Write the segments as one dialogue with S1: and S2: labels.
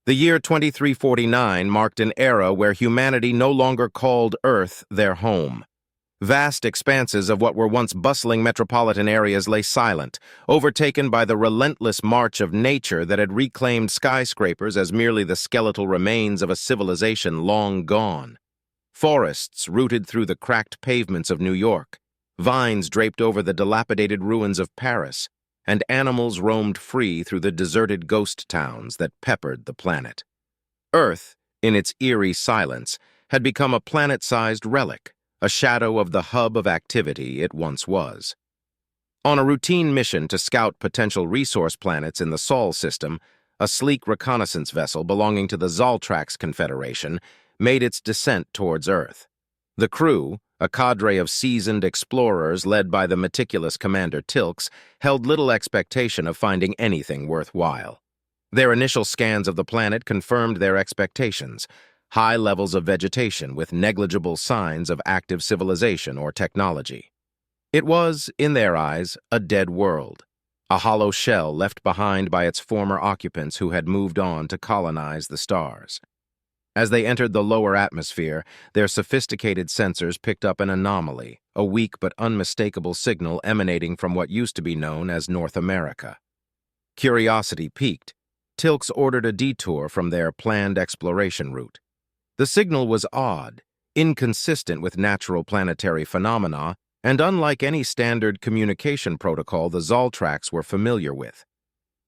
S1: The year 2349 marked an era where humanity no longer called Earth their home. Vast expanses of what were once bustling metropolitan areas lay silent, overtaken by the relentless march of nature that had reclaimed skyscrapers as merely the skeletal remains of a civilization long gone. Forests rooted through the cracked pavements of New York, vines draped over the dilapidated ruins of Paris, and animals roamed free through the deserted ghost towns that peppered the planet. Earth, in its eerie silence, had become a planet-sized relic, a shadow of the hub of activity it once was. On a routine mission to scout potential resource planets in the Sol system, a sleek reconnaissance vessel belonging to the Zoltrax Confederation made its descent towards Earth. The crew, a cadre of seasoned explorers led by the meticulous Commander Tilks, held little expectation of finding anything worthwhile. Their initial scans of the planet confirmed their expectations: high levels of vegetation with negligible signs of active civilization or technology. It was, in their eyes, a dead world, a hollow shell left behind by its former occupants who had moved on to colonize the stars. As they entered the lower atmosphere, their sophisticated sensors picked up an anomaly, a weak but unmistakable signal emanating from what used to be known as North America. Curiosity piqued, Tilks ordered a detour from their planned exploration route. The signal was odd, inconsistent with natural planetary phenomena, and unlike any standard communication protocol the Zoltrax were familiar with.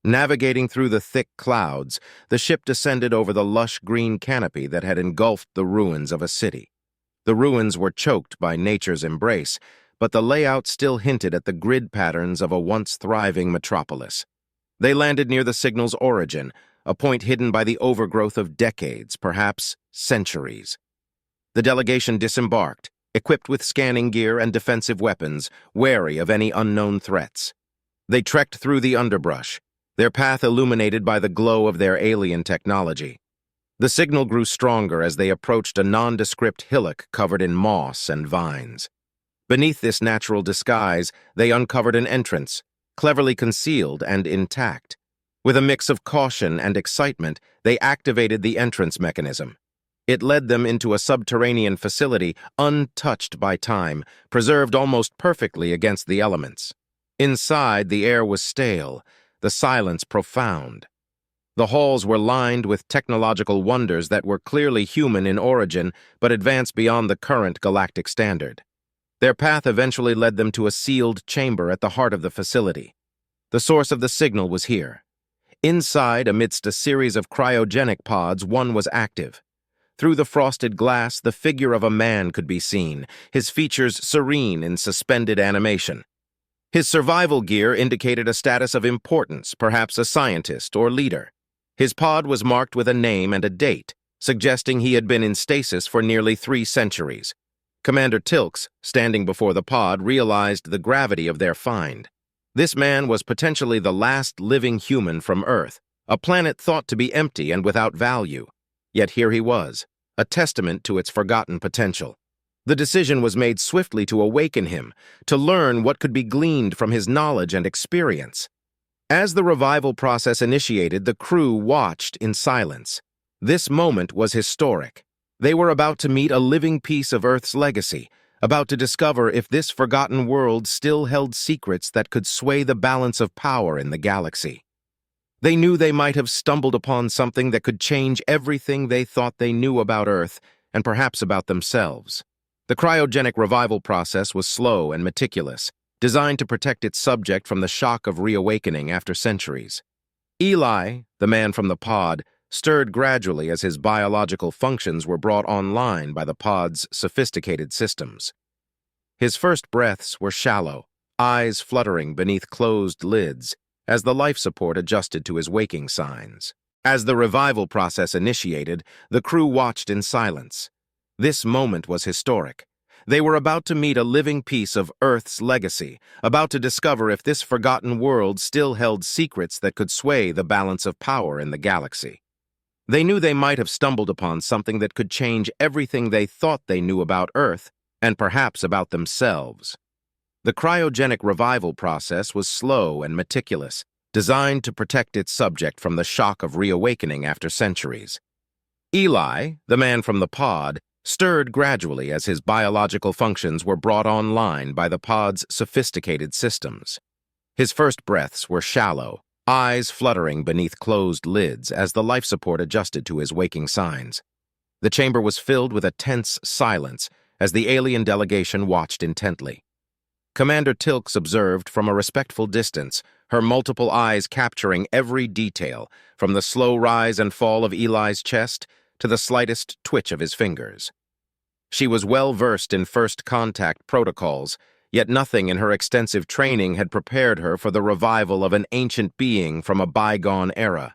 S1: Navigating through the thick clouds, the ship descended over the lush green canopy that had engulfed the ruins of a city. The ruins were choked by nature's embrace, but the layout still hinted at the grid patterns of a once thriving metropolis. They landed near the signal's origin, a point hidden by the overgrowth of decades, perhaps centuries. The delegation disembarked, equipped with scanning gear and defensive weapons, wary of any unknown threats. They trekked through the underbrush, their path illuminated by the glow of their alien technology. The signal grew stronger as they approached a nondescript hillock covered in moss and vines. Beneath this natural disguise, they uncovered an entrance, cleverly concealed and intact. With a mix of caution and excitement, they activated the entrance mechanism. It led them into a subterranean facility untouched by time, preserved almost perfectly against the elements. Inside, the air was stale, the silence profound. The halls were lined with technological wonders that were clearly human in origin but advanced beyond the current galactic standard. Their path eventually led them to a sealed chamber at the heart of the facility. The source of the signal was here. Inside, amidst a series of cryogenic pods, one was active. Through the frosted glass, the figure of a man could be seen, his features serene in suspended animation. His survival gear indicated a status of importance, perhaps a scientist or leader. His pod was marked with a name and a date, suggesting he had been in stasis for nearly 3 centuries. Commander Tilks, standing before the pod, realized the gravity of their find. This man was potentially the last living human from Earth, a planet thought to be empty and without value. Yet here he was, a testament to its forgotten potential. The decision was made swiftly to awaken him, to learn what could be gleaned from his knowledge and experience. As the revival process initiated, the crew watched in silence. This moment was historic. They were about to meet a living piece of Earth's legacy, about to discover if this forgotten world still held secrets that could sway the balance of power in the galaxy. They knew they might have stumbled upon something that could change everything they thought they knew about Earth, and perhaps about themselves. The cryogenic revival process was slow and meticulous, designed to protect its subject from the shock of reawakening after centuries. Eli, the man from the pod, stirred gradually as his biological functions were brought online by the pod's sophisticated systems. His first breaths were shallow, eyes fluttering beneath closed lids, as the life support adjusted to his waking signs. As the revival process initiated, the crew watched in silence. This moment was historic. They were about to meet a living piece of Earth's legacy, about to discover if this forgotten world still held secrets that could sway the balance of power in the galaxy. They knew they might have stumbled upon something that could change everything they thought they knew about Earth, and perhaps about themselves. The cryogenic revival process was slow and meticulous, designed to protect its subject from the shock of reawakening after centuries. Eli, the man from the pod, stirred gradually as his biological functions were brought online by the pod's sophisticated systems. His first breaths were shallow, eyes fluttering beneath closed lids as the life support adjusted to his waking signs. The chamber was filled with a tense silence as the alien delegation watched intently. Commander Tilks observed from a respectful distance, her multiple eyes capturing every detail, from the slow rise and fall of Eli's chest to the slightest twitch of his fingers. She was well versed in first contact protocols, yet nothing in her extensive training had prepared her for the revival of an ancient being from a bygone era.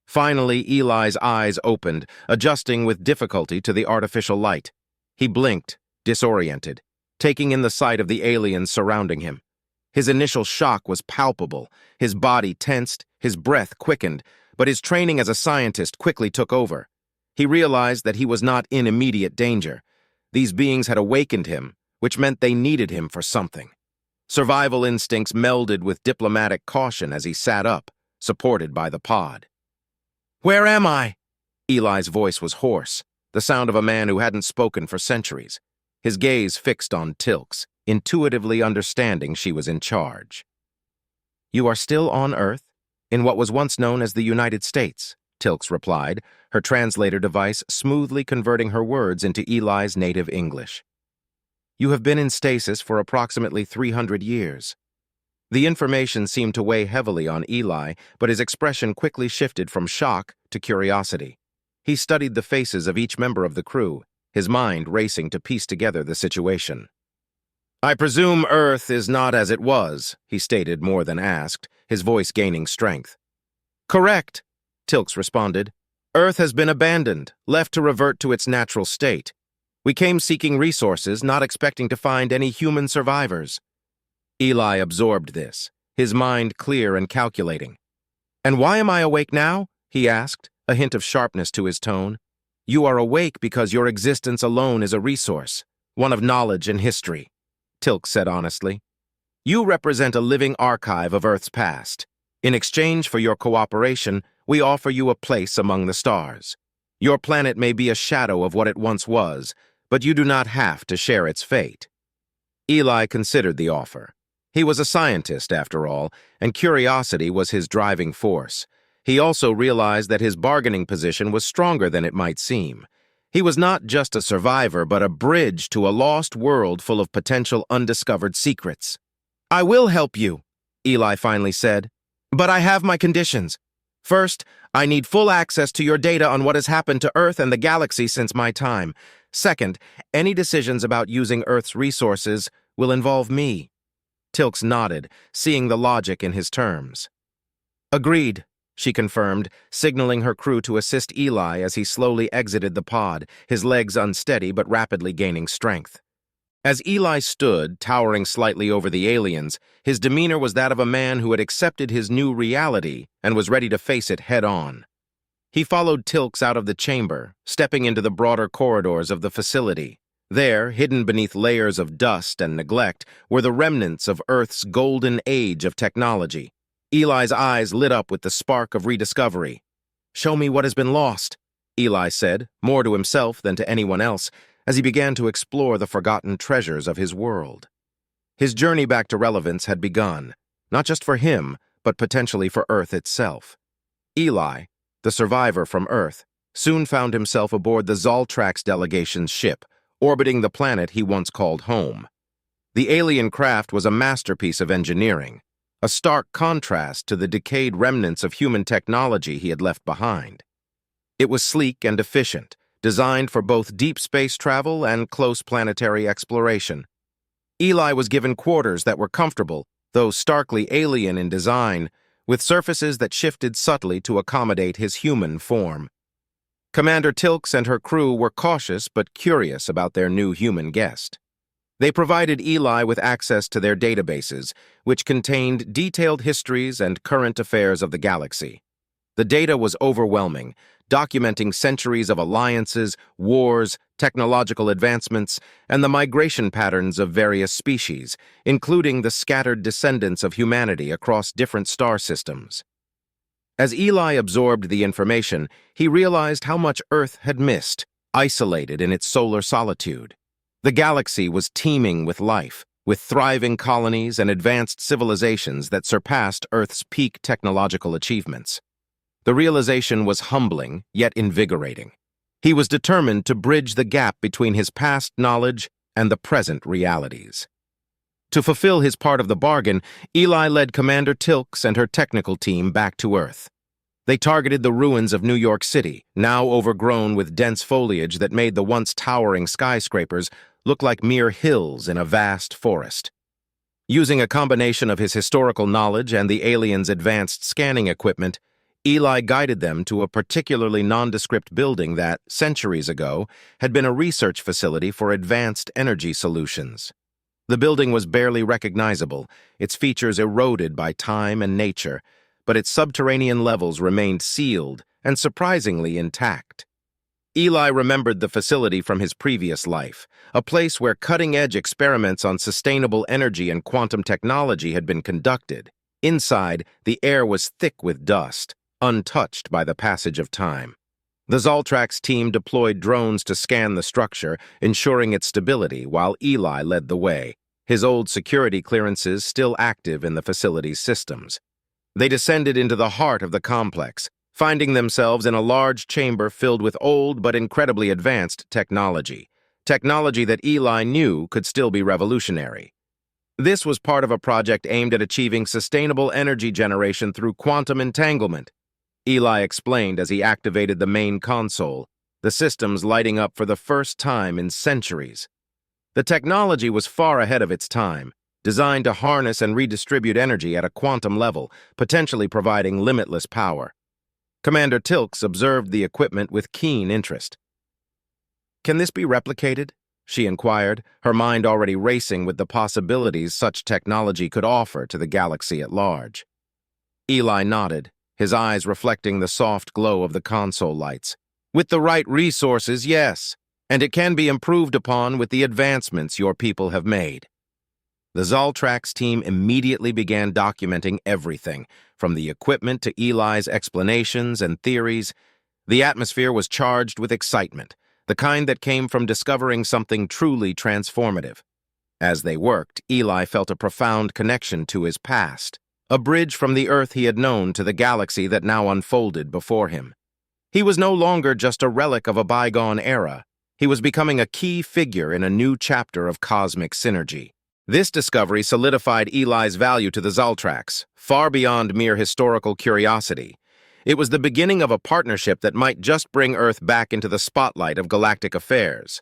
S1: Finally, Eli's eyes opened, adjusting with difficulty to the artificial light. He blinked, disoriented, taking in the sight of the aliens surrounding him. His initial shock was palpable, his body tensed, his breath quickened, but his training as a scientist quickly took over. He realized that he was not in immediate danger. These beings had awakened him, which meant they needed him for something. Survival instincts melded with diplomatic caution as he sat up, supported by the pod. "Where am I?" Eli's voice was hoarse, the sound of a man who hadn't spoken for centuries. His gaze fixed on Tilks, intuitively understanding she was in charge. "You are still on Earth, in what was once known as the United States," Tilks replied, her translator device smoothly converting her words into Eli's native English. "You have been in stasis for approximately 300 years. The information seemed to weigh heavily on Eli, but his expression quickly shifted from shock to curiosity. He studied the faces of each member of the crew, his mind racing to piece together the situation. "I presume Earth is not as it was," he stated more than asked, his voice gaining strength. "Correct," Tilks responded. "Earth has been abandoned, left to revert to its natural state. We came seeking resources, not expecting to find any human survivors." Eli absorbed this, his mind clear and calculating. "And why am I awake now?" he asked, a hint of sharpness to his tone. "You are awake because your existence alone is a resource, one of knowledge and history," Tilk said honestly. "You represent a living archive of Earth's past. In exchange for your cooperation, we offer you a place among the stars. Your planet may be a shadow of what it once was, but you do not have to share its fate." Eli considered the offer. He was a scientist, after all, and curiosity was his driving force. He also realized that his bargaining position was stronger than it might seem. He was not just a survivor, but a bridge to a lost world full of potential undiscovered secrets. "I will help you," Eli finally said, "but I have my conditions. First, I need full access to your data on what has happened to Earth and the galaxy since my time. Second, any decisions about using Earth's resources will involve me." Tilks nodded, seeing the logic in his terms. "Agreed," she confirmed, signaling her crew to assist Eli as he slowly exited the pod, his legs unsteady but rapidly gaining strength. As Eli stood, towering slightly over the aliens, his demeanor was that of a man who had accepted his new reality and was ready to face it head-on. He followed Tilks out of the chamber, stepping into the broader corridors of the facility. There, hidden beneath layers of dust and neglect, were the remnants of Earth's golden age of technology. Eli's eyes lit up with the spark of rediscovery. "Show me what has been lost," Eli said, more to himself than to anyone else, as he began to explore the forgotten treasures of his world. His journey back to relevance had begun, not just for him, but potentially for Earth itself. Eli, the survivor from Earth, soon found himself aboard the Zoltrax delegation's ship, orbiting the planet he once called home. The alien craft was a masterpiece of engineering, a stark contrast to the decayed remnants of human technology he had left behind. It was sleek and efficient, designed for both deep space travel and close planetary exploration. Eli was given quarters that were comfortable, though starkly alien in design, with surfaces that shifted subtly to accommodate his human form. Commander Tilks and her crew were cautious but curious about their new human guest. They provided Eli with access to their databases, which contained detailed histories and current affairs of the galaxy. The data was overwhelming, documenting centuries of alliances, wars, technological advancements, and the migration patterns of various species, including the scattered descendants of humanity across different star systems. As Eli absorbed the information, he realized how much Earth had missed, isolated in its solar solitude. The galaxy was teeming with life, with thriving colonies and advanced civilizations that surpassed Earth's peak technological achievements. The realization was humbling, yet invigorating. He was determined to bridge the gap between his past knowledge and the present realities. To fulfill his part of the bargain, Eli led Commander Tilks and her technical team back to Earth. They targeted the ruins of New York City, now overgrown with dense foliage that made the once towering skyscrapers look like mere hills in a vast forest. Using a combination of his historical knowledge and the aliens' advanced scanning equipment, Eli guided them to a particularly nondescript building that, centuries ago, had been a research facility for advanced energy solutions. The building was barely recognizable, its features eroded by time and nature, but its subterranean levels remained sealed and surprisingly intact. Eli remembered the facility from his previous life, a place where cutting-edge experiments on sustainable energy and quantum technology had been conducted. Inside, the air was thick with dust, untouched by the passage of time. The Zaltrax team deployed drones to scan the structure, ensuring its stability, while Eli led the way, his old security clearances still active in the facility's systems. They descended into the heart of the complex, finding themselves in a large chamber filled with old but incredibly advanced technology that Eli knew could still be revolutionary. This was part of a project aimed at achieving sustainable energy generation through quantum entanglement, Eli explained as he activated the main console, the systems lighting up for the first time in centuries. The technology was far ahead of its time, designed to harness and redistribute energy at a quantum level, potentially providing limitless power. Commander Tilks observed the equipment with keen interest. "Can this be replicated?" she inquired, her mind already racing with the possibilities such technology could offer to the galaxy at large. Eli nodded, his eyes reflecting the soft glow of the console lights. "With the right resources, yes, and it can be improved upon with the advancements your people have made." The Zaltrax team immediately began documenting everything, from the equipment to Eli's explanations and theories. The atmosphere was charged with excitement, the kind that came from discovering something truly transformative. As they worked, Eli felt a profound connection to his past, a bridge from the Earth he had known to the galaxy that now unfolded before him. He was no longer just a relic of a bygone era. He was becoming a key figure in a new chapter of cosmic synergy. This discovery solidified Eli's value to the Zaltrax, far beyond mere historical curiosity. It was the beginning of a partnership that might just bring Earth back into the spotlight of galactic affairs.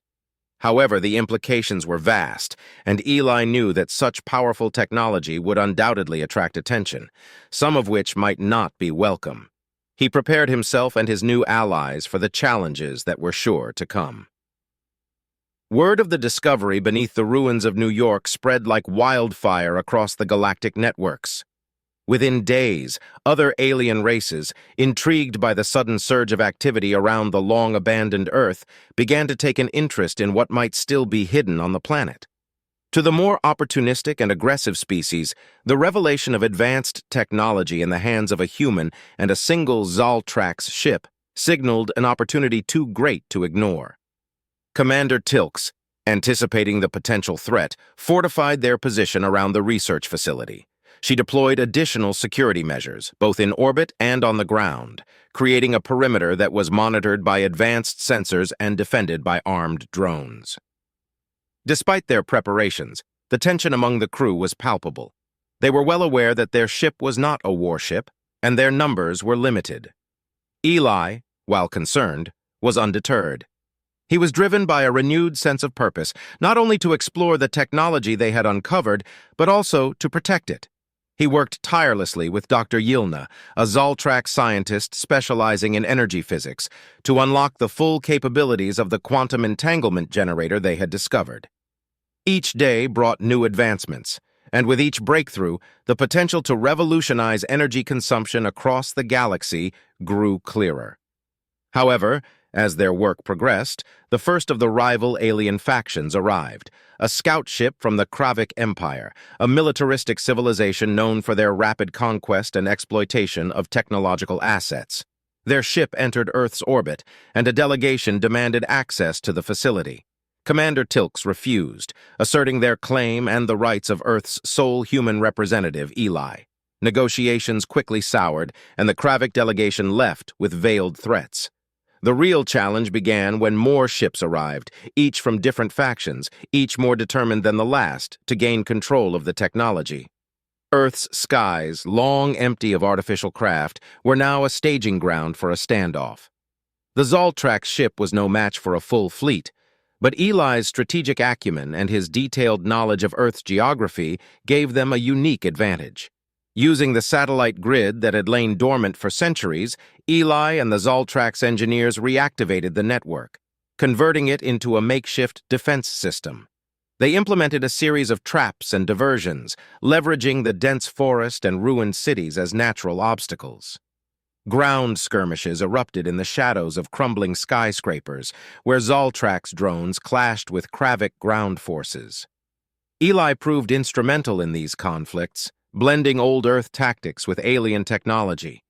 S1: However, the implications were vast, and Eli knew that such powerful technology would undoubtedly attract attention, some of which might not be welcome. He prepared himself and his new allies for the challenges that were sure to come. Word of the discovery beneath the ruins of New York spread like wildfire across the galactic networks. Within days, other alien races, intrigued by the sudden surge of activity around the long-abandoned Earth, began to take an interest in what might still be hidden on the planet. To the more opportunistic and aggressive species, the revelation of advanced technology in the hands of a human and a single Zaltrax ship signaled an opportunity too great to ignore. Commander Tilks, anticipating the potential threat, fortified their position around the research facility. She deployed additional security measures, both in orbit and on the ground, creating a perimeter that was monitored by advanced sensors and defended by armed drones. Despite their preparations, the tension among the crew was palpable. They were well aware that their ship was not a warship, and their numbers were limited. Eli, while concerned, was undeterred. He was driven by a renewed sense of purpose, not only to explore the technology they had uncovered, but also to protect it. He worked tirelessly with Dr. Yilna, a Zaltrax scientist specializing in energy physics, to unlock the full capabilities of the quantum entanglement generator they had discovered. Each day brought new advancements, and with each breakthrough, the potential to revolutionize energy consumption across the galaxy grew clearer. However, as their work progressed, the first of the rival alien factions arrived, a scout ship from the Kravik Empire, a militaristic civilization known for their rapid conquest and exploitation of technological assets. Their ship entered Earth's orbit, and a delegation demanded access to the facility. Commander Tilks refused, asserting their claim and the rights of Earth's sole human representative, Eli. Negotiations quickly soured, and the Kravik delegation left with veiled threats. The real challenge began when more ships arrived, each from different factions, each more determined than the last to gain control of the technology. Earth's skies, long empty of artificial craft, were now a staging ground for a standoff. The Zaltrax ship was no match for a full fleet, but Eli's strategic acumen and his detailed knowledge of Earth's geography gave them a unique advantage. Using the satellite grid that had lain dormant for centuries, Eli and the Zaltrax engineers reactivated the network, converting it into a makeshift defense system. They implemented a series of traps and diversions, leveraging the dense forest and ruined cities as natural obstacles. Ground skirmishes erupted in the shadows of crumbling skyscrapers, where Zaltrax drones clashed with Kravik ground forces. Eli proved instrumental in these conflicts, blending old Earth tactics with alien technology.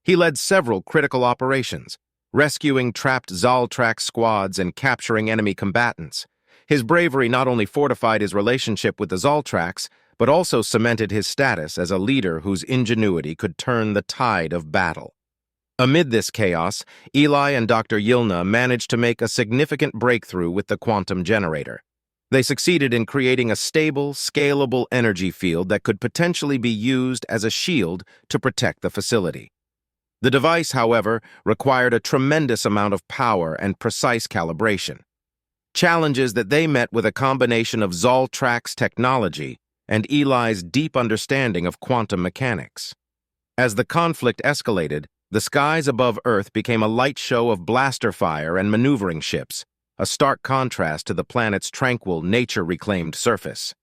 S1: He led several critical operations, rescuing trapped Zaltrax squads and capturing enemy combatants. His bravery not only fortified his relationship with the Zaltrax, but also cemented his status as a leader whose ingenuity could turn the tide of battle. Amid this chaos, Eli and Dr. Yilna managed to make a significant breakthrough with the quantum generator. They succeeded in creating a stable, scalable energy field that could potentially be used as a shield to protect the facility. The device, however, required a tremendous amount of power and precise calibration, challenges that they met with a combination of Zaltrax technology and Eli's deep understanding of quantum mechanics. As the conflict escalated, the skies above Earth became a light show of blaster fire and maneuvering ships, a stark contrast to the planet's tranquil, nature-reclaimed surface.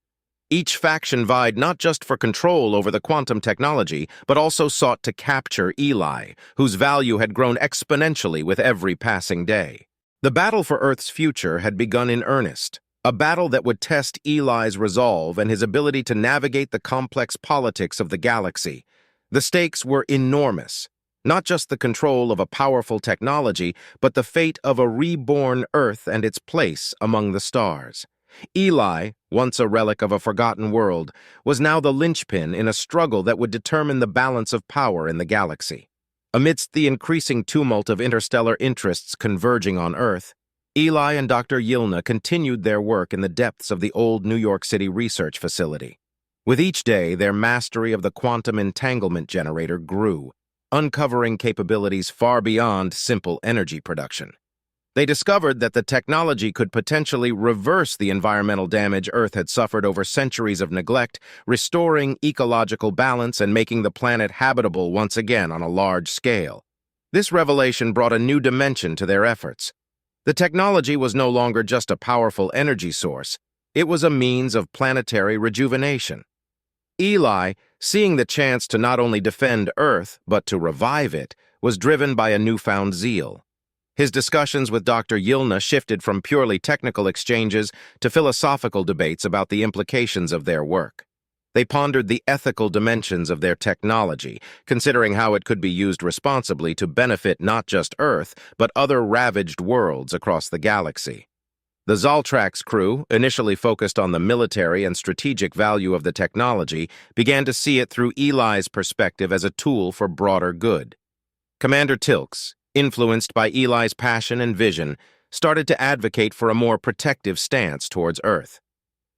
S1: Each faction vied not just for control over the quantum technology, but also sought to capture Eli, whose value had grown exponentially with every passing day. The battle for Earth's future had begun in earnest, a battle that would test Eli's resolve and his ability to navigate the complex politics of the galaxy. The stakes were enormous. Not just the control of a powerful technology, but the fate of a reborn Earth and its place among the stars. Eli, once a relic of a forgotten world, was now the linchpin in a struggle that would determine the balance of power in the galaxy. Amidst the increasing tumult of interstellar interests converging on Earth, Eli and Dr. Yilna continued their work in the depths of the old New York City research facility. With each day, their mastery of the quantum entanglement generator grew, uncovering capabilities far beyond simple energy production. They discovered that the technology could potentially reverse the environmental damage Earth had suffered over centuries of neglect, restoring ecological balance and making the planet habitable once again on a large scale. This revelation brought a new dimension to their efforts. The technology was no longer just a powerful energy source, it was a means of planetary rejuvenation. Eli, seeing the chance to not only defend Earth, but to revive it, was driven by a newfound zeal. His discussions with Dr. Yilna shifted from purely technical exchanges to philosophical debates about the implications of their work. They pondered the ethical dimensions of their technology, considering how it could be used responsibly to benefit not just Earth, but other ravaged worlds across the galaxy. The Zaltrax crew, initially focused on the military and strategic value of the technology, began to see it through Eli's perspective as a tool for broader good. Commander Tilks, influenced by Eli's passion and vision, started to advocate for a more protective stance towards Earth.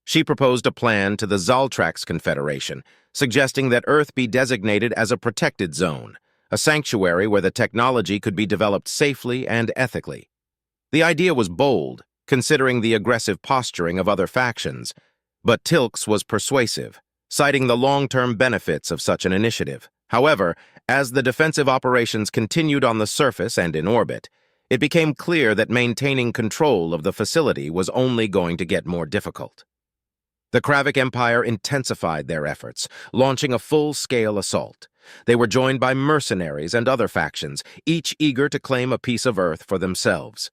S1: She proposed a plan to the Zaltrax Confederation, suggesting that Earth be designated as a protected zone, a sanctuary where the technology could be developed safely and ethically. The idea was bold, considering the aggressive posturing of other factions, but Tilks was persuasive, citing the long-term benefits of such an initiative. However, as the defensive operations continued on the surface and in orbit, it became clear that maintaining control of the facility was only going to get more difficult. The Kravik Empire intensified their efforts, launching a full-scale assault. They were joined by mercenaries and other factions, each eager to claim a piece of Earth for themselves.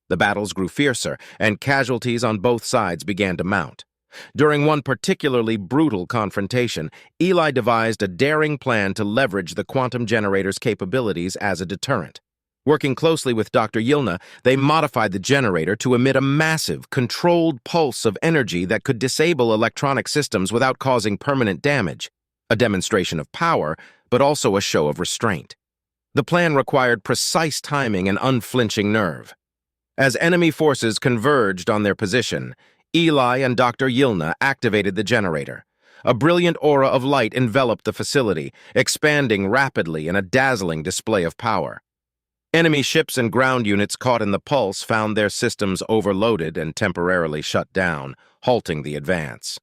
S1: The battles grew fiercer, and casualties on both sides began to mount. During one particularly brutal confrontation, Eli devised a daring plan to leverage the quantum generator's capabilities as a deterrent. Working closely with Dr. Yilna, they modified the generator to emit a massive, controlled pulse of energy that could disable electronic systems without causing permanent damage. A demonstration of power, but also a show of restraint. The plan required precise timing and unflinching nerve. As enemy forces converged on their position, Eli and Dr. Yilna activated the generator. A brilliant aura of light enveloped the facility, expanding rapidly in a dazzling display of power. Enemy ships and ground units caught in the pulse found their systems overloaded and temporarily shut down, halting the advance.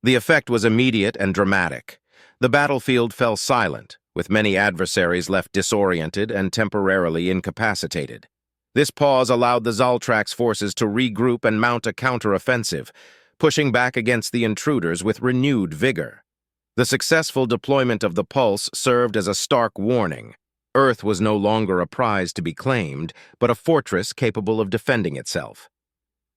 S1: The effect was immediate and dramatic. The battlefield fell silent, with many adversaries left disoriented and temporarily incapacitated. This pause allowed the Zaltrax forces to regroup and mount a counteroffensive, pushing back against the intruders with renewed vigor. The successful deployment of the pulse served as a stark warning. Earth was no longer a prize to be claimed, but a fortress capable of defending itself.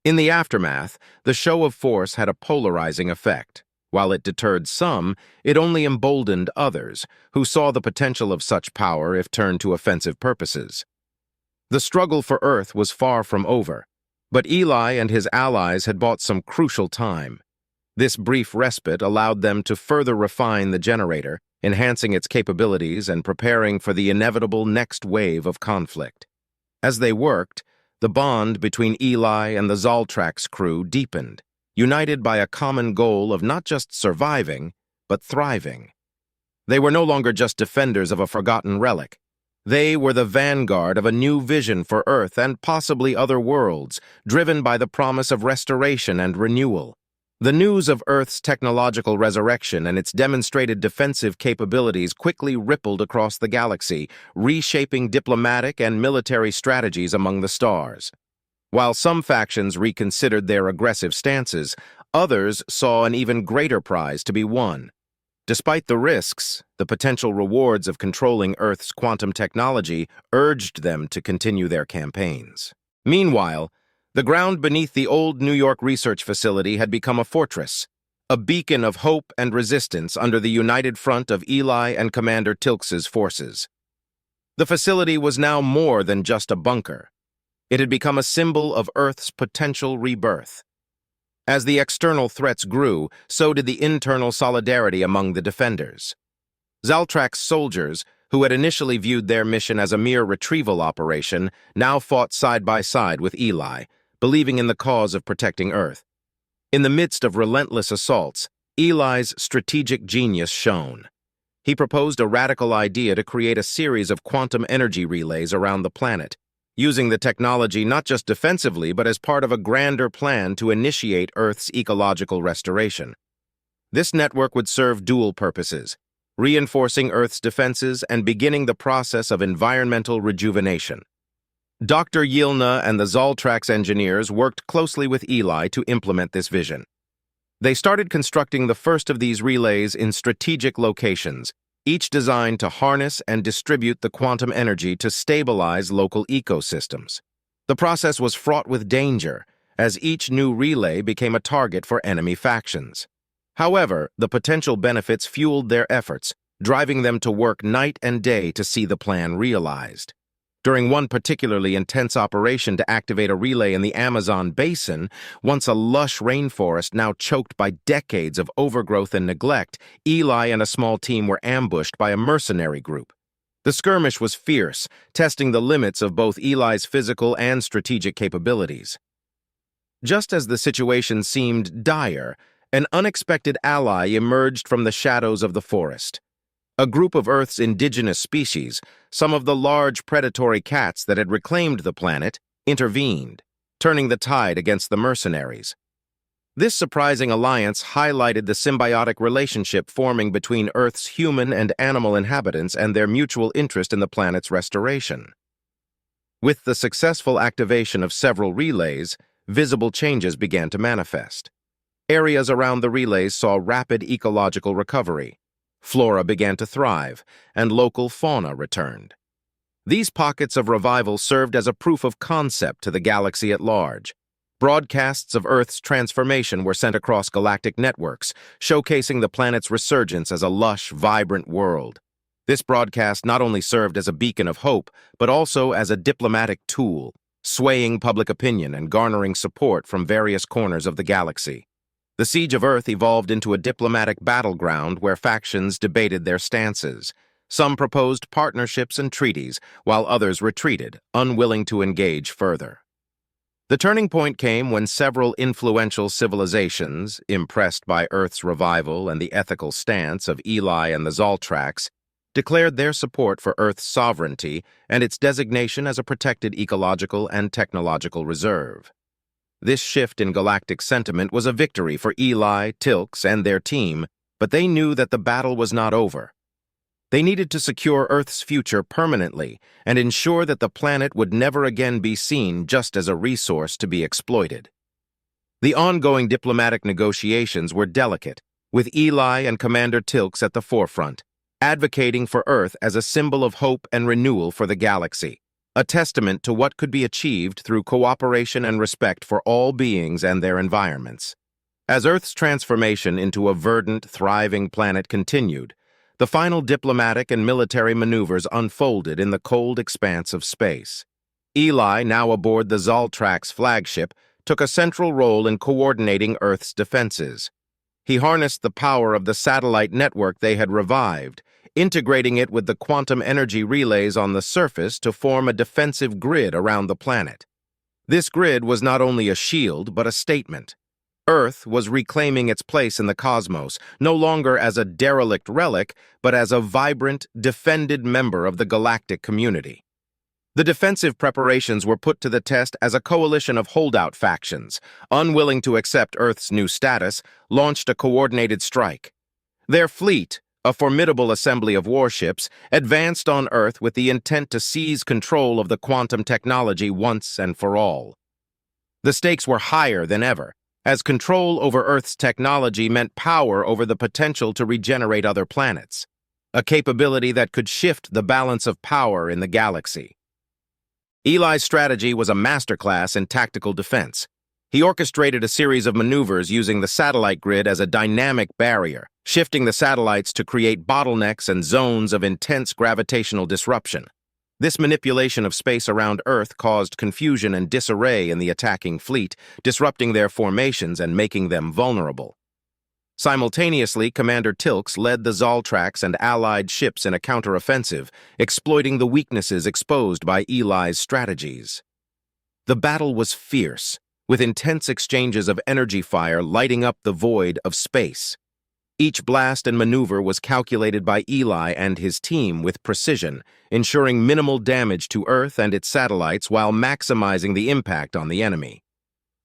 S1: In the aftermath, the show of force had a polarizing effect. While it deterred some, it only emboldened others, who saw the potential of such power if turned to offensive purposes. The struggle for Earth was far from over, but Eli and his allies had bought some crucial time. This brief respite allowed them to further refine the generator, enhancing its capabilities and preparing for the inevitable next wave of conflict. As they worked, the bond between Eli and the Zaltrax crew deepened, united by a common goal of not just surviving, but thriving. They were no longer just defenders of a forgotten relic. They were the vanguard of a new vision for Earth and possibly other worlds, driven by the promise of restoration and renewal. The news of Earth's technological resurrection and its demonstrated defensive capabilities quickly rippled across the galaxy, reshaping diplomatic and military strategies among the stars. While some factions reconsidered their aggressive stances, others saw an even greater prize to be won. Despite the risks, the potential rewards of controlling Earth's quantum technology urged them to continue their campaigns. Meanwhile, the ground beneath the old New York research facility had become a fortress, a beacon of hope and resistance under the united front of Eli and Commander Tilks's forces. The facility was now more than just a bunker. It had become a symbol of Earth's potential rebirth. As the external threats grew, so did the internal solidarity among the defenders. Zaltrax soldiers, who had initially viewed their mission as a mere retrieval operation, now fought side by side with Eli, believing in the cause of protecting Earth. In the midst of relentless assaults, Eli's strategic genius shone. He proposed a radical idea to create a series of quantum energy relays around the planet, using the technology not just defensively but as part of a grander plan to initiate Earth's ecological restoration. This network would serve dual purposes, reinforcing Earth's defenses and beginning the process of environmental rejuvenation. Dr. Yilna and the Zaltrax engineers worked closely with Eli to implement this vision. They started constructing the first of these relays in strategic locations, each designed to harness and distribute the quantum energy to stabilize local ecosystems. The process was fraught with danger, as each new relay became a target for enemy factions. However, the potential benefits fueled their efforts, driving them to work night and day to see the plan realized. During one particularly intense operation to activate a relay in the Amazon basin, once a lush rainforest now choked by decades of overgrowth and neglect, Eli and a small team were ambushed by a mercenary group. The skirmish was fierce, testing the limits of both Eli's physical and strategic capabilities. Just as the situation seemed dire, an unexpected ally emerged from the shadows of the forest. A group of Earth's indigenous species, some of the large predatory cats that had reclaimed the planet, intervened, turning the tide against the mercenaries. This surprising alliance highlighted the symbiotic relationship forming between Earth's human and animal inhabitants and their mutual interest in the planet's restoration. With the successful activation of several relays, visible changes began to manifest. Areas around the relays saw rapid ecological recovery. Flora began to thrive, and local fauna returned. These pockets of revival served as a proof of concept to the galaxy at large. Broadcasts of Earth's transformation were sent across galactic networks, showcasing the planet's resurgence as a lush, vibrant world. This broadcast not only served as a beacon of hope, but also as a diplomatic tool, swaying public opinion and garnering support from various corners of the galaxy. The Siege of Earth evolved into a diplomatic battleground where factions debated their stances. Some proposed partnerships and treaties, while others retreated, unwilling to engage further. The turning point came when several influential civilizations, impressed by Earth's revival and the ethical stance of Eli and the Zaltrax, declared their support for Earth's sovereignty and its designation as a protected ecological and technological reserve. This shift in galactic sentiment was a victory for Eli, Tilks, and their team, but they knew that the battle was not over. They needed to secure Earth's future permanently and ensure that the planet would never again be seen just as a resource to be exploited. The ongoing diplomatic negotiations were delicate, with Eli and Commander Tilks at the forefront, advocating for Earth as a symbol of hope and renewal for the galaxy, a testament to what could be achieved through cooperation and respect for all beings and their environments. As Earth's transformation into a verdant, thriving planet continued, the final diplomatic and military maneuvers unfolded in the cold expanse of space. Eli, now aboard the Zaltrax flagship, took a central role in coordinating Earth's defenses. He harnessed the power of the satellite network they had revived, integrating it with the quantum energy relays on the surface to form a defensive grid around the planet. This grid was not only a shield, but a statement. Earth was reclaiming its place in the cosmos, no longer as a derelict relic, but as a vibrant, defended member of the galactic community. The defensive preparations were put to the test as a coalition of holdout factions, unwilling to accept Earth's new status, launched a coordinated strike. Their fleet, a formidable assembly of warships, advanced on Earth with the intent to seize control of the quantum technology once and for all. The stakes were higher than ever, as control over Earth's technology meant power over the potential to regenerate other planets, a capability that could shift the balance of power in the galaxy. Eli's strategy was a masterclass in tactical defense. He orchestrated a series of maneuvers using the satellite grid as a dynamic barrier, shifting the satellites to create bottlenecks and zones of intense gravitational disruption. This manipulation of space around Earth caused confusion and disarray in the attacking fleet, disrupting their formations and making them vulnerable. Simultaneously, Commander Tilks led the Zaltrax and allied ships in a counteroffensive, exploiting the weaknesses exposed by Eli's strategies. The battle was fierce, with intense exchanges of energy fire lighting up the void of space. Each blast and maneuver was calculated by Eli and his team with precision, ensuring minimal damage to Earth and its satellites while maximizing the impact on the enemy.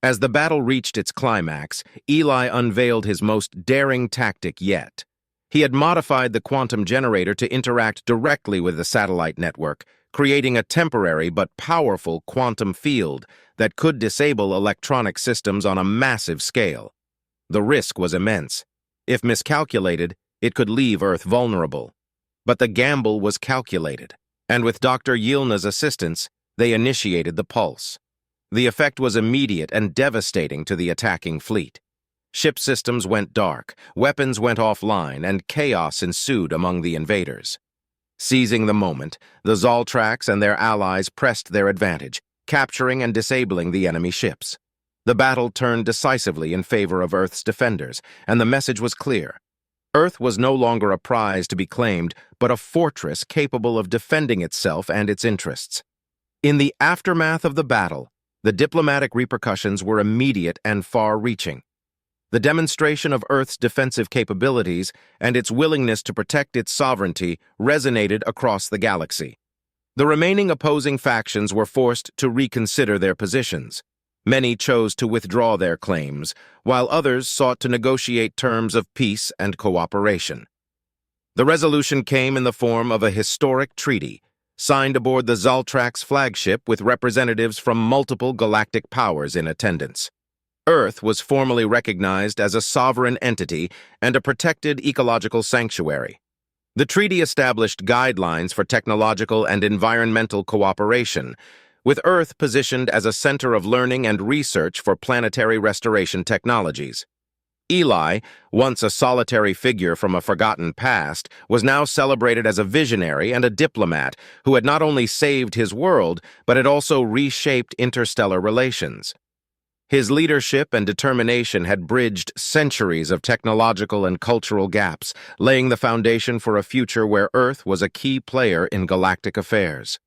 S1: As the battle reached its climax, Eli unveiled his most daring tactic yet. He had modified the quantum generator to interact directly with the satellite network, creating a temporary but powerful quantum field that could disable electronic systems on a massive scale. The risk was immense. If miscalculated, it could leave Earth vulnerable. But the gamble was calculated, and with Dr. Yilna's assistance, they initiated the pulse. The effect was immediate and devastating to the attacking fleet. Ship systems went dark, weapons went offline, and chaos ensued among the invaders. Seizing the moment, the Zaltrax and their allies pressed their advantage, capturing and disabling the enemy ships. The battle turned decisively in favor of Earth's defenders, and the message was clear. Earth was no longer a prize to be claimed, but a fortress capable of defending itself and its interests. In the aftermath of the battle, the diplomatic repercussions were immediate and far-reaching. The demonstration of Earth's defensive capabilities and its willingness to protect its sovereignty resonated across the galaxy. The remaining opposing factions were forced to reconsider their positions. Many chose to withdraw their claims, while others sought to negotiate terms of peace and cooperation. The resolution came in the form of a historic treaty, signed aboard the Zaltrax flagship with representatives from multiple galactic powers in attendance. Earth was formally recognized as a sovereign entity and a protected ecological sanctuary. The treaty established guidelines for technological and environmental cooperation, with Earth positioned as a center of learning and research for planetary restoration technologies. Eli, once a solitary figure from a forgotten past, was now celebrated as a visionary and a diplomat who had not only saved his world, but had also reshaped interstellar relations. His leadership and determination had bridged centuries of technological and cultural gaps, laying the foundation for a future where Earth was a key player in galactic affairs.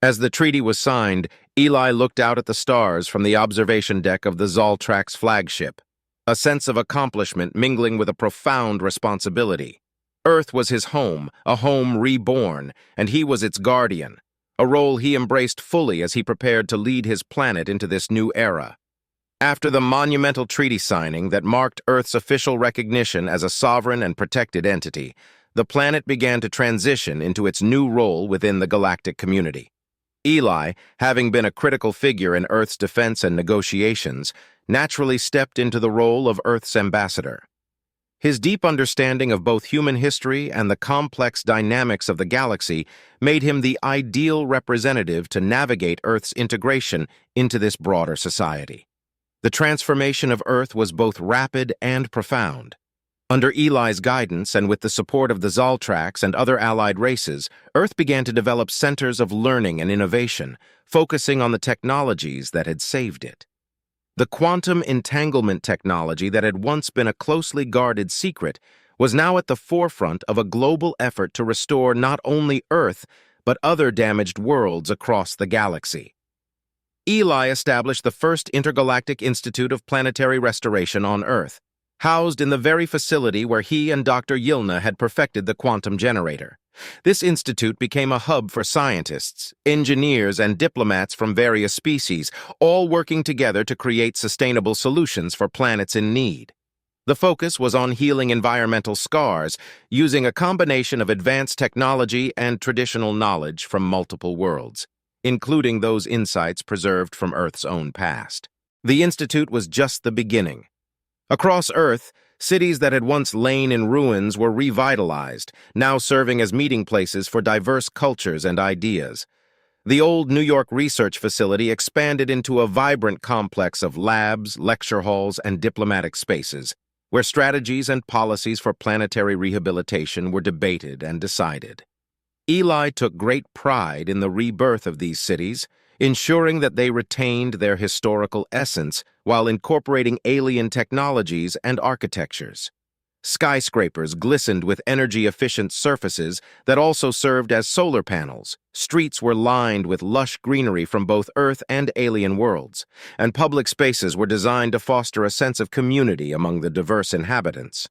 S1: As the treaty was signed, Eli looked out at the stars from the observation deck of the Zaltrax flagship, a sense of accomplishment mingling with a profound responsibility. Earth was his home, a home reborn, and he was its guardian, a role he embraced fully as he prepared to lead his planet into this new era. After the monumental treaty signing that marked Earth's official recognition as a sovereign and protected entity, the planet began to transition into its new role within the galactic community. Eli, having been a critical figure in Earth's defense and negotiations, naturally stepped into the role of Earth's ambassador. His deep understanding of both human history and the complex dynamics of the galaxy made him the ideal representative to navigate Earth's integration into this broader society. The transformation of Earth was both rapid and profound. Under Eli's guidance and with the support of the Zaltrax and other allied races, Earth began to develop centers of learning and innovation, focusing on the technologies that had saved it. The quantum entanglement technology that had once been a closely guarded secret was now at the forefront of a global effort to restore not only Earth, but other damaged worlds across the galaxy. Eli established the first intergalactic institute of planetary restoration on Earth, housed in the very facility where he and Dr. Yilna had perfected the quantum generator. This institute became a hub for scientists, engineers, and diplomats from various species, all working together to create sustainable solutions for planets in need. The focus was on healing environmental scars, using a combination of advanced technology and traditional knowledge from multiple worlds, including those insights preserved from Earth's own past. The Institute was just the beginning. Across Earth, cities that had once lain in ruins were revitalized, now serving as meeting places for diverse cultures and ideas. The old New York research facility expanded into a vibrant complex of labs, lecture halls, and diplomatic spaces, where strategies and policies for planetary rehabilitation were debated and decided. Eli took great pride in the rebirth of these cities, ensuring that they retained their historical essence while incorporating alien technologies and architectures. Skyscrapers glistened with energy-efficient surfaces that also served as solar panels. Streets were lined with lush greenery from both Earth and alien worlds, and public spaces were designed to foster a sense of community among the diverse inhabitants.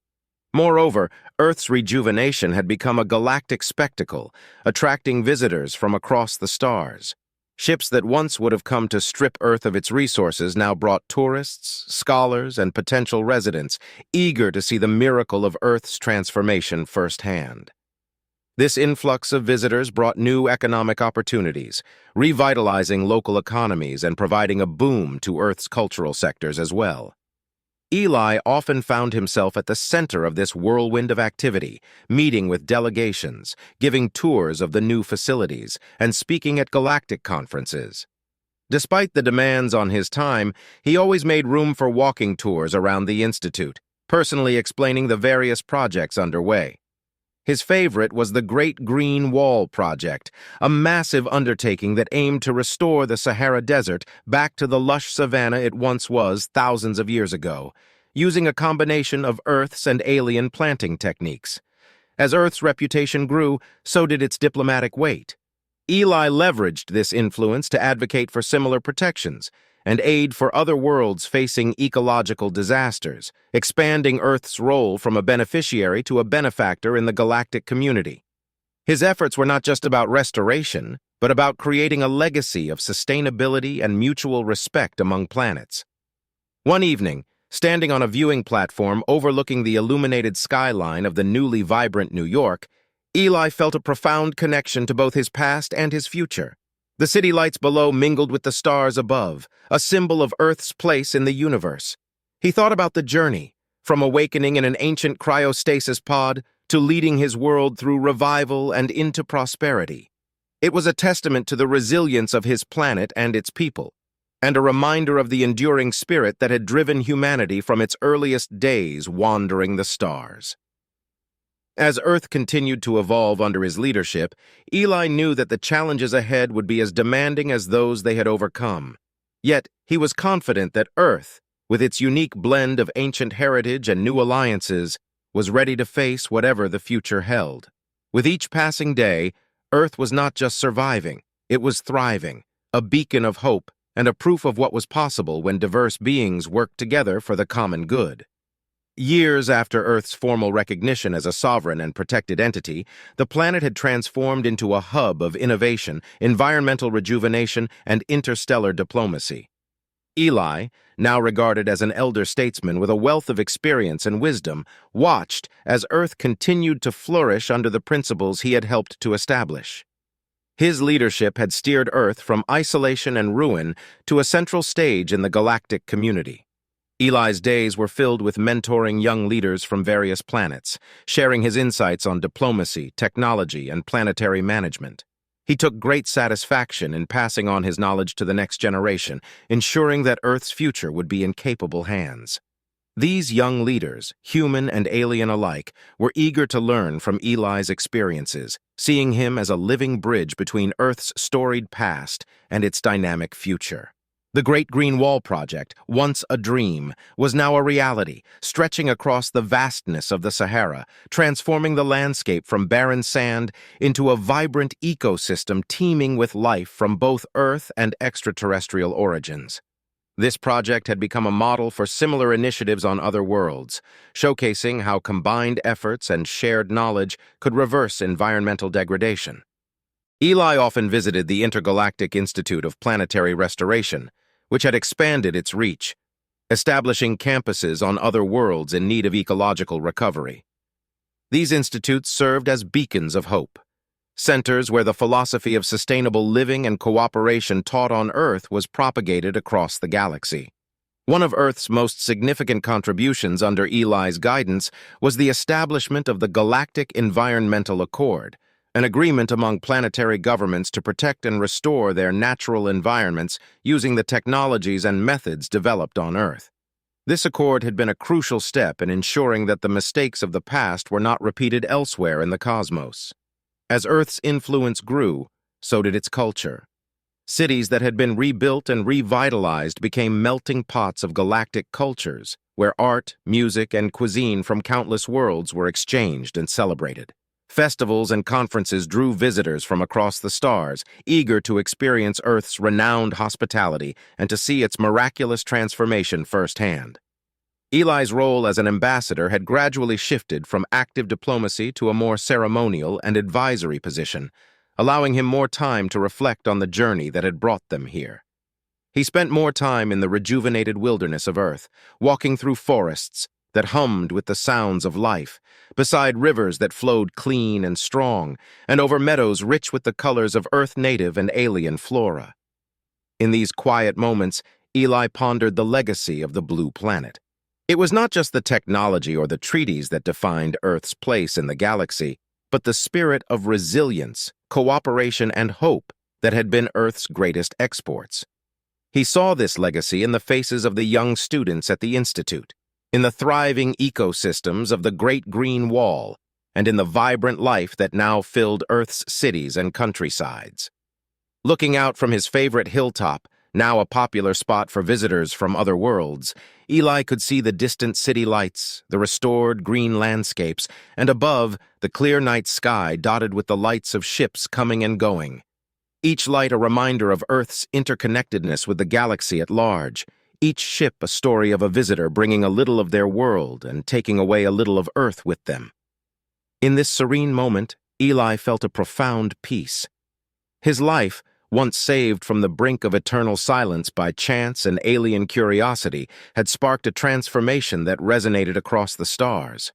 S1: Moreover, Earth's rejuvenation had become a galactic spectacle, attracting visitors from across the stars. Ships that once would have come to strip Earth of its resources now brought tourists, scholars, and potential residents, eager to see the miracle of Earth's transformation firsthand. This influx of visitors brought new economic opportunities, revitalizing local economies and providing a boom to Earth's cultural sectors as well. Eli often found himself at the center of this whirlwind of activity, meeting with delegations, giving tours of the new facilities, and speaking at galactic conferences. Despite the demands on his time, he always made room for walking tours around the Institute, personally explaining the various projects underway. His favorite was the Great Green Wall Project, a massive undertaking that aimed to restore the Sahara Desert back to the lush savanna it once was thousands of years ago, using a combination of Earth's and alien planting techniques. As Earth's reputation grew, so did its diplomatic weight. Eli leveraged this influence to advocate for similar protections and aid for other worlds facing ecological disasters, expanding Earth's role from a beneficiary to a benefactor in the galactic community. His efforts were not just about restoration, but about creating a legacy of sustainability and mutual respect among planets. One evening, standing on a viewing platform overlooking the illuminated skyline of the newly vibrant New York, Eli felt a profound connection to both his past and his future. The city lights below mingled with the stars above, a symbol of Earth's place in the universe. He thought about the journey, from awakening in an ancient cryostasis pod to leading his world through revival and into prosperity. It was a testament to the resilience of his planet and its people, and a reminder of the enduring spirit that had driven humanity from its earliest days wandering the stars. As Earth continued to evolve under his leadership, Eli knew that the challenges ahead would be as demanding as those they had overcome. Yet, he was confident that Earth, with its unique blend of ancient heritage and new alliances, was ready to face whatever the future held. With each passing day, Earth was not just surviving, it was thriving, a beacon of hope and a proof of what was possible when diverse beings worked together for the common good. Years after Earth's formal recognition as a sovereign and protected entity, the planet had transformed into a hub of innovation, environmental rejuvenation, and interstellar diplomacy. Eli, now regarded as an elder statesman with a wealth of experience and wisdom, watched as Earth continued to flourish under the principles he had helped to establish. His leadership had steered Earth from isolation and ruin to a central stage in the galactic community. Eli's days were filled with mentoring young leaders from various planets, sharing his insights on diplomacy, technology, and planetary management. He took great satisfaction in passing on his knowledge to the next generation, ensuring that Earth's future would be in capable hands. These young leaders, human and alien alike, were eager to learn from Eli's experiences, seeing him as a living bridge between Earth's storied past and its dynamic future. The Great Green Wall project, once a dream, was now a reality, stretching across the vastness of the Sahara, transforming the landscape from barren sand into a vibrant ecosystem teeming with life from both Earth and extraterrestrial origins. This project had become a model for similar initiatives on other worlds, showcasing how combined efforts and shared knowledge could reverse environmental degradation. Eli often visited the Intergalactic Institute of Planetary Restoration, which had expanded its reach, establishing campuses on other worlds in need of ecological recovery. These institutes served as beacons of hope, centers where the philosophy of sustainable living and cooperation taught on Earth was propagated across the galaxy. One of Earth's most significant contributions under Eli's guidance was the establishment of the Galactic Environmental Accord, an agreement among planetary governments to protect and restore their natural environments using the technologies and methods developed on Earth. This accord had been a crucial step in ensuring that the mistakes of the past were not repeated elsewhere in the cosmos. As Earth's influence grew, so did its culture. Cities that had been rebuilt and revitalized became melting pots of galactic cultures, where art, music, and cuisine from countless worlds were exchanged and celebrated. Festivals and conferences drew visitors from across the stars, eager to experience Earth's renowned hospitality and to see its miraculous transformation firsthand. Eli's role as an ambassador had gradually shifted from active diplomacy to a more ceremonial and advisory position, allowing him more time to reflect on the journey that had brought them here. He spent more time in the rejuvenated wilderness of Earth, walking through forests that hummed with the sounds of life, beside rivers that flowed clean and strong, and over meadows rich with the colors of Earth-native and alien flora. In these quiet moments, Eli pondered the legacy of the Blue Planet. It was not just the technology or the treaties that defined Earth's place in the galaxy, but the spirit of resilience, cooperation, and hope that had been Earth's greatest exports. He saw this legacy in the faces of the young students at the Institute, in the thriving ecosystems of the Great Green Wall, and in the vibrant life that now filled Earth's cities and countrysides. Looking out from his favorite hilltop, now a popular spot for visitors from other worlds, Eli could see the distant city lights, the restored green landscapes, and above, the clear night sky dotted with the lights of ships coming and going. Each light a reminder of Earth's interconnectedness with the galaxy at large, each ship a story of a visitor bringing a little of their world and taking away a little of Earth with them. In this serene moment, Eli felt a profound peace. His life, once saved from the brink of eternal silence by chance and alien curiosity, had sparked a transformation that resonated across the stars.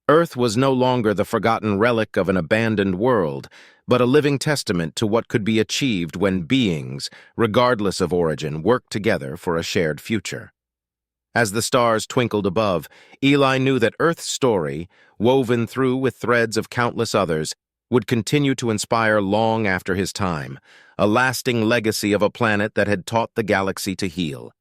S1: Earth was no longer the forgotten relic of an abandoned world, but a living testament to what could be achieved when beings, regardless of origin, work together for a shared future. As the stars twinkled above, Eli knew that Earth's story, woven through with threads of countless others, would continue to inspire long after his time, a lasting legacy of a planet that had taught the galaxy to heal.